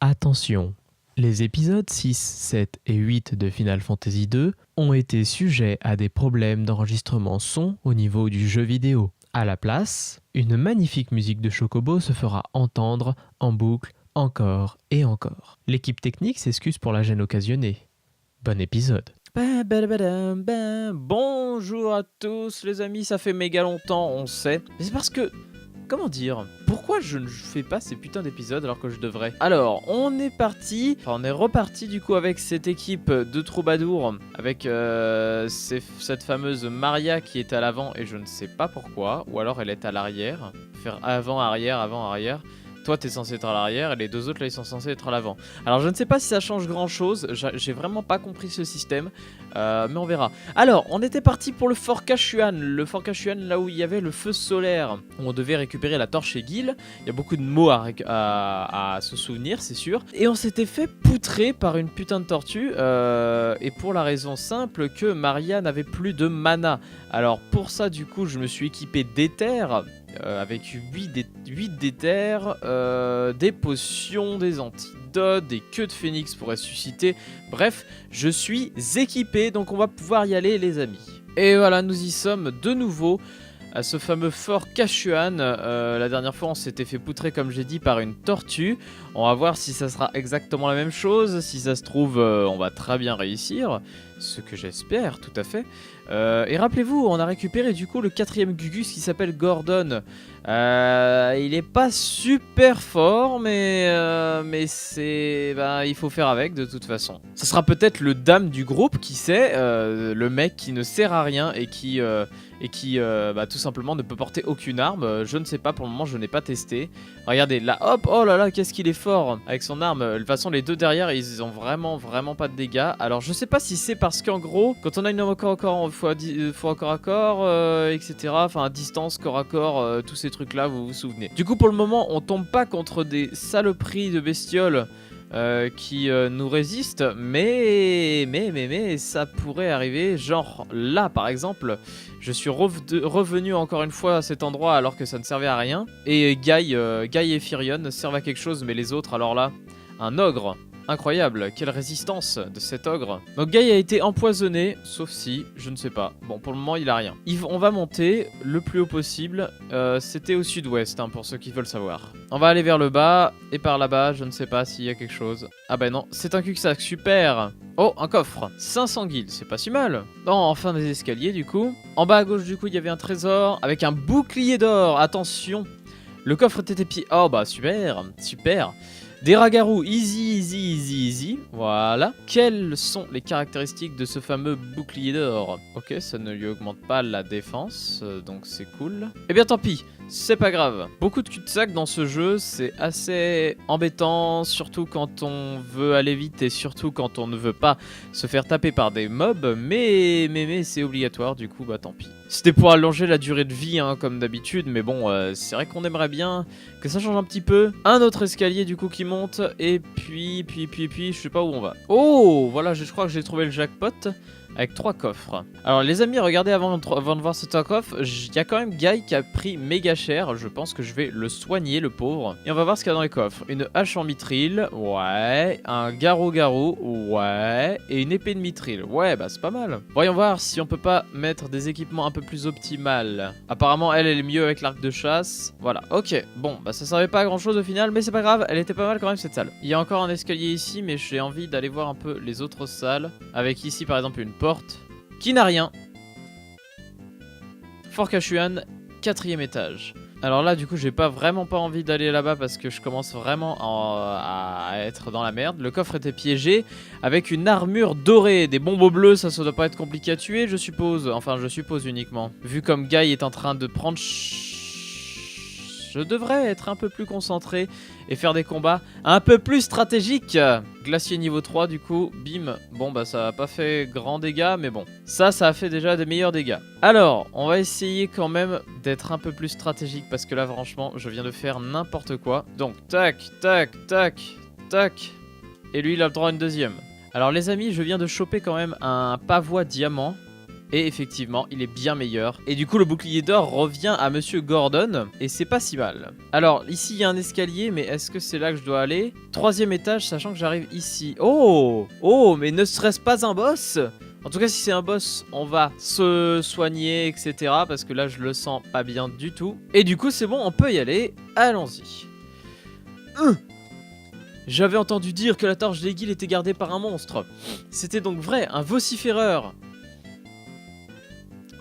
Attention, les épisodes 6, 7 et 8 de Final Fantasy II ont été sujets à des problèmes d'enregistrement son au niveau du jeu vidéo. À la place, une magnifique musique de Chocobo se fera entendre en boucle encore et encore. L'équipe technique s'excuse pour la gêne occasionnée. Bon épisode. Bonjour à tous les amis, ça fait méga longtemps, on sait. Mais c'est parce que... Comment dire? Pourquoi je ne fais pas ces putains d'épisodes alors que je devrais? Alors, on est reparti du coup avec cette équipe de troubadours, avec cette fameuse Maria qui est à l'avant et je ne sais pas pourquoi, ou alors elle est à l'arrière. Faire avant, arrière, avant, arrière. Toi, t'es censé être à l'arrière et les deux autres, là, ils sont censés être à l'avant. Alors, je ne sais pas si ça change grand-chose. J'ai vraiment pas compris ce système. Mais on verra. Alors, on était parti pour le Fort Kashuan. Le Fort Kashuan, là où il y avait le feu solaire, où on devait récupérer la torche et Gil. Il y a beaucoup de mots à se souvenir, c'est sûr. Et on s'était fait poutrer par une putain de tortue. Et pour la raison simple que Maria n'avait plus de mana. Alors, pour ça, du coup, je me suis équipé d'éther. Avec 8 d'éther, des potions, des antidotes, des queues de phénix pour ressusciter. Bref, je suis équipé, donc on va pouvoir y aller les amis. Et voilà, nous y sommes de nouveau à ce fameux fort Kashuan. La dernière fois on s'était fait poutrer comme j'ai dit par une tortue. On va voir si ça sera exactement la même chose. Si ça se trouve on va très bien réussir. Ce que j'espère tout à fait. Et rappelez-vous, on a récupéré du coup le 4ème Gugus qui s'appelle Gordon. Il est pas super fort, mais c'est... il faut faire avec de toute façon. Ça sera peut-être le dame du groupe, qui sait, le mec qui ne sert à rien et qui tout simplement ne peut porter aucune arme. Je ne sais pas, pour le moment je n'ai pas testé. Regardez, là, hop, oh là là, qu'est-ce qu'il est fort avec son arme. De toute façon, les deux derrière, ils ont vraiment pas de dégâts. Alors je sais pas si c'est parce qu'en gros, quand on a une arme corps à corps, etc. Enfin, à distance, corps à corps, tous ces trucs-là, vous vous souvenez. Du coup, pour le moment, on tombe pas contre des saloperies de bestioles qui nous résistent, mais ça pourrait arriver. Genre là, par exemple, je suis revenu encore une fois à cet endroit alors que ça ne servait à rien. Et Guy et Firion servent à quelque chose, mais les autres, alors là, un ogre. Incroyable, quelle résistance de cet ogre. Donc Guy a été empoisonné, sauf si, je ne sais pas. Bon, pour le moment, il a rien. On va monter le plus haut possible. C'était au sud-ouest, hein, pour ceux qui veulent savoir. On va aller vers le bas, et par là-bas, je ne sais pas s'il y a quelque chose. Ah bah non, c'est un cul-de-sac, super. Oh, un coffre, 500 guildes, c'est pas si mal. Non, enfin des escaliers, du coup. En bas à gauche, du coup, il y avait un trésor, avec un bouclier d'or, attention. Le coffre était épié. Oh bah super, super. Des ragarous, easy, voilà. Quelles sont les caractéristiques de ce fameux bouclier d'or? Ok, ça ne lui augmente pas la défense, donc c'est cool. Eh bien tant pis, c'est pas grave. Beaucoup de cul-de-sac dans ce jeu, c'est assez embêtant, surtout quand on veut aller vite et surtout quand on ne veut pas se faire taper par des mobs, mais c'est obligatoire, du coup bah tant pis. C'était pour allonger la durée de vie, hein, comme d'habitude, mais bon, c'est vrai qu'on aimerait bien que ça change un petit peu. Un autre escalier du coup qui monte, et puis, je sais pas où on va. Oh, voilà, je crois que j'ai trouvé le jackpot. Avec 3 coffres. Alors les amis, regardez avant de voir ce 3 coffres, il y a quand même Guy qui a pris méga cher. Je pense que je vais le soigner, le pauvre. Et on va voir ce qu'il y a dans les coffres. Une hache en mithril, ouais. Un garrot, ouais. Et une épée de mithril, ouais, bah c'est pas mal. Voyons voir si on peut pas mettre des équipements un peu plus optimales. Apparemment elle est mieux avec l'arc de chasse. Voilà, ok. Bon, bah ça servait pas à grand chose au final, mais c'est pas grave, elle était pas mal quand même cette salle. Il y a encore un escalier ici, mais j'ai envie d'aller voir un peu les autres salles. Avec ici par exemple une porte qui n'a rien. Fort Kashuan, 4ème étage. Alors là du coup j'ai vraiment pas envie d'aller là-bas parce que je commence vraiment à être dans la merde. Le coffre était piégé avec une armure dorée. Des bombes bleus, ça doit pas être compliqué à tuer je suppose. Enfin je suppose uniquement. Vu comme Guy est en train de prendre... Je devrais être un peu plus concentré et faire des combats un peu plus stratégiques. Glacier niveau 3 du coup, bim. Bon bah ça a pas fait grand dégâts mais bon. Ça a fait déjà des meilleurs dégâts. Alors, on va essayer quand même d'être un peu plus stratégique parce que là franchement, je viens de faire n'importe quoi. Donc tac, tac, tac, tac. Et lui il a le droit à une deuxième. Alors les amis, je viens de choper quand même un pavois diamant. Et effectivement, il est bien meilleur. Et du coup, le bouclier d'or revient à Monsieur Gordon. Et c'est pas si mal. Alors, ici, il y a un escalier. Mais est-ce que c'est là que je dois aller? 3e étage, sachant que j'arrive ici. Oh! Oh, mais ne serait-ce pas un boss? En tout cas, si c'est un boss, on va se soigner, etc. Parce que là, je le sens pas bien du tout. Et du coup, c'est bon, on peut y aller. Allons-y. J'avais entendu dire que la torche d'Aiguille était gardée par un monstre. C'était donc vrai, un vociféreur.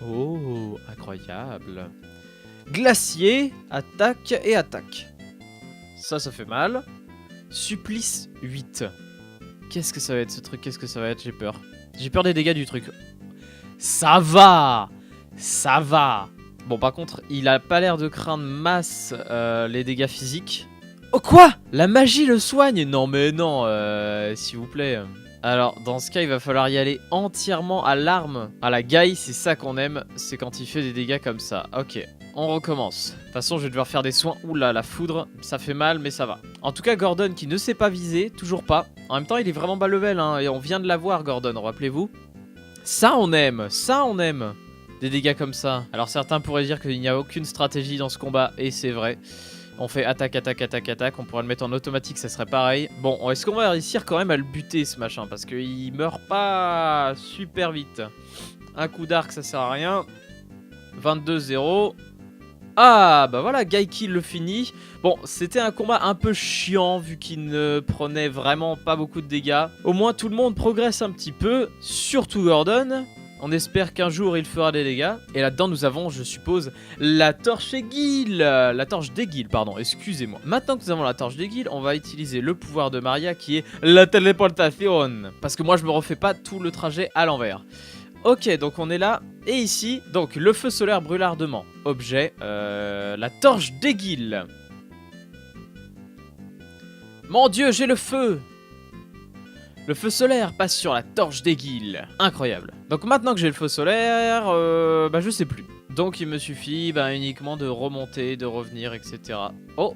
Oh, incroyable. Glacier, attaque et attaque. Ça fait mal. Supplice 8. Qu'est-ce que ça va être ce truc? Qu'est-ce que ça va être? J'ai peur. J'ai peur des dégâts du truc. Ça va! Ça va! Bon, par contre, il a pas l'air de craindre masse les dégâts physiques. Oh, quoi? La magie le soigne? Non, mais non, s'il vous plaît. Alors, dans ce cas, il va falloir y aller entièrement à l'arme. À la gaille, c'est ça qu'on aime, c'est quand il fait des dégâts comme ça. Ok, on recommence. De toute façon, je vais devoir faire des soins. Oula, la foudre, ça fait mal, mais ça va. En tout cas, Gordon qui ne sait pas viser, toujours pas. En même temps, il est vraiment bas level, hein, et on vient de l'avoir, Gordon, rappelez-vous. Ça, on aime, ça, on aime. Des dégâts comme ça. Alors, certains pourraient dire qu'il n'y a aucune stratégie dans ce combat, et c'est vrai. On fait attaque, attaque, attaque, attaque. On pourrait le mettre en automatique, ça serait pareil. Bon, est-ce qu'on va réussir quand même à le buter, ce machin? Parce qu'il meurt pas super vite. Un coup d'arc, ça sert à rien. 22-0. Ah, bah voilà, Gaiki le finit. Bon, c'était un combat un peu chiant, vu qu'il ne prenait vraiment pas beaucoup de dégâts. Au moins, tout le monde progresse un petit peu. Surtout Gordon. On espère qu'un jour il fera des dégâts. Et là-dedans nous avons, je suppose, la torche d'Aiguille. La torche d'Aiguille, pardon, excusez-moi. Maintenant que nous avons la torche d'Aiguille, on va utiliser le pouvoir de Maria qui est la téléportation. Parce que moi je me refais pas tout le trajet à l'envers. Ok, donc on est là. Et ici, donc le feu solaire brûle ardemment. Objet, la torche d'Aiguille. Mon Dieu, j'ai le feu! Le feu solaire passe sur la torche d'Aiguille. Incroyable. Donc maintenant que j'ai le feu solaire, bah je sais plus. Donc il me suffit uniquement de remonter, de revenir, etc. Oh!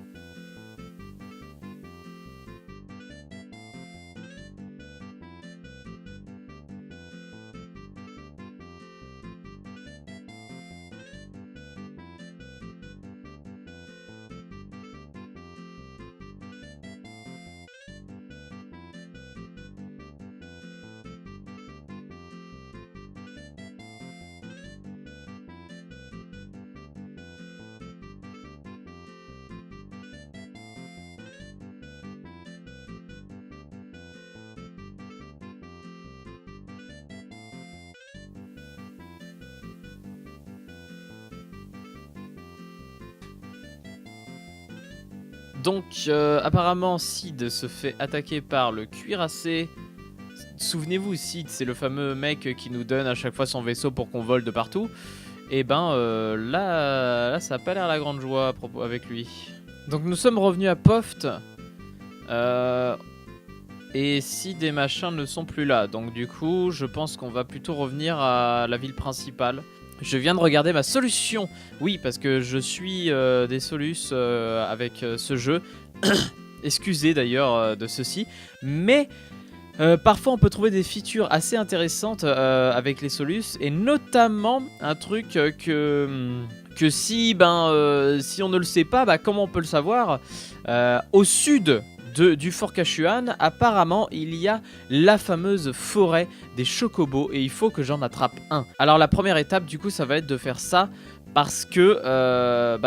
Donc, apparemment, Sid se fait attaquer par le cuirassé. Souvenez-vous, Sid, c'est le fameux mec qui nous donne à chaque fois son vaisseau pour qu'on vole de partout. Et là, ça a pas l'air la grande joie à propos avec lui. Donc, nous sommes revenus à Poft. Et Sid et machin ne sont plus là. Donc, du coup, je pense qu'on va plutôt revenir à la ville principale. Je viens de regarder ma solution. Oui, parce que je suis des solus avec ce jeu. Excusez d'ailleurs de ceci. Mais parfois on peut trouver des features assez intéressantes avec les solus. Et notamment un truc que si on ne le sait pas, comment on peut le savoir? Au sud du Fort Kashuan, apparemment il y a la fameuse forêt des chocobos et il faut que j'en attrape un. Alors la première étape du coup ça va être de faire ça parce que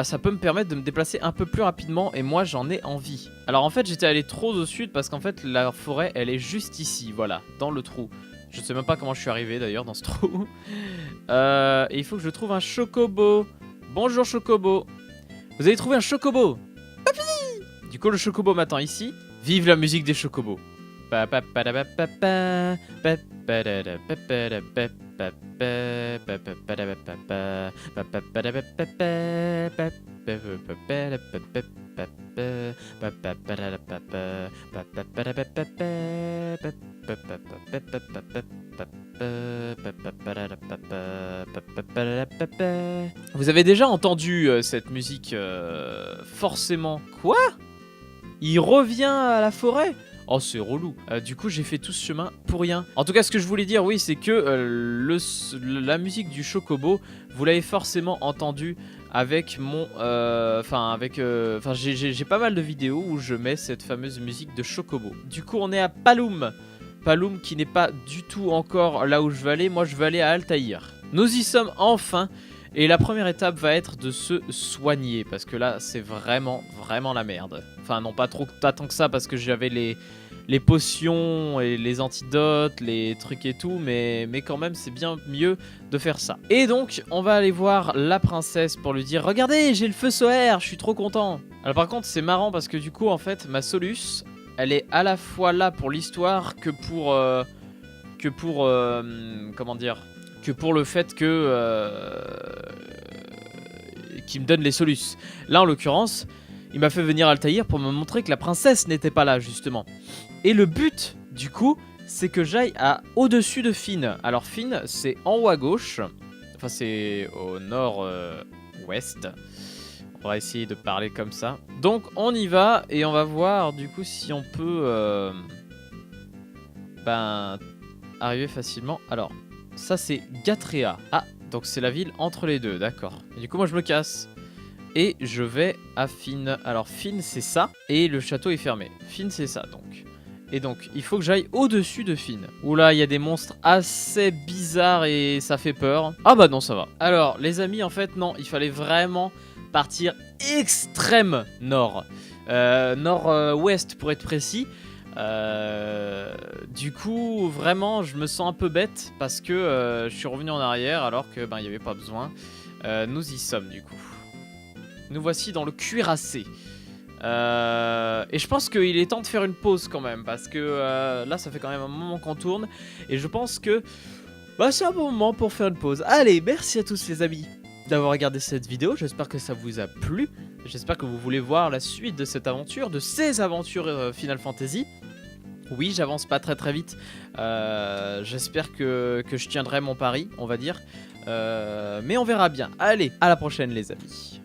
ça peut me permettre de me déplacer un peu plus rapidement et moi j'en ai envie. Alors en fait j'étais allé trop au sud parce qu'en fait la forêt elle est juste ici, voilà, dans le trou. Je sais même pas comment je suis arrivé d'ailleurs dans ce trou. Et il faut que je trouve un chocobo. Bonjour chocobo. Vous avez trouvé un chocobo? Du coup, le chocobo m'attend ici. Vive la musique des chocobos. Vous avez déjà entendu cette musique forcément. Quoi? Il revient à la forêt? Oh, c'est relou. Du coup, j'ai fait tout ce chemin pour rien. En tout cas, ce que je voulais dire, oui, c'est que la musique du Chocobo, vous l'avez forcément entendu avec mon... j'ai pas mal de vidéos où je mets cette fameuse musique de Chocobo. Du coup, on est à Paloum. Paloum qui n'est pas du tout encore là où je veux aller. Moi, je veux aller à Altaïr. Nous y sommes enfin. Et la première étape va être de se soigner. Parce que là, c'est vraiment, vraiment la merde. Enfin, non, pas tant que ça parce que j'avais les potions et les antidotes, les trucs et tout. Mais quand même, c'est bien mieux de faire ça. Et donc, on va aller voir la princesse pour lui dire « Regardez, j'ai le feu solaire, je suis trop content !» Alors par contre, c'est marrant parce que du coup, en fait, ma Solus... elle est à la fois là pour l'histoire que pour comment dire, que pour le fait que qu'il me donne les solus. Là en l'occurrence, il m'a fait venir Altaïr pour me montrer que la princesse n'était pas là justement. Et le but du coup, c'est que j'aille au-dessus de Finn. Alors Finn, c'est en haut à gauche, enfin c'est au nord-ouest. On va essayer de parler comme ça. Donc on y va et on va voir du coup si on peut arriver facilement. Alors ça c'est Gatrea. Ah donc c'est la ville entre les deux, d'accord. Du coup moi je me casse. Et je vais à Finn. Alors Finn c'est ça. Et le château est fermé. Finn c'est ça donc. Et donc il faut que j'aille au-dessus de Finn. Oula, il y a des monstres assez bizarres et ça fait peur. Ah bah non ça va. Alors les amis en fait non, il fallait vraiment... partir extrême nord, nord-ouest pour être précis. Du coup, vraiment, je me sens un peu bête parce que je suis revenu en arrière alors que il n'y avait pas besoin. Nous y sommes du coup. Nous voici dans le cuirassé. Et je pense qu'il est temps de faire une pause quand même parce que là, ça fait quand même un moment qu'on tourne et je pense que c'est un bon moment pour faire une pause. Allez, merci à tous les amis d'avoir regardé cette vidéo, j'espère que ça vous a plu, j'espère que vous voulez voir la suite de cette aventure, de ces aventures Final Fantasy. Oui, j'avance pas très vite, j'espère que je tiendrai mon pari, on va dire, mais on verra bien. Allez, à la prochaine les amis.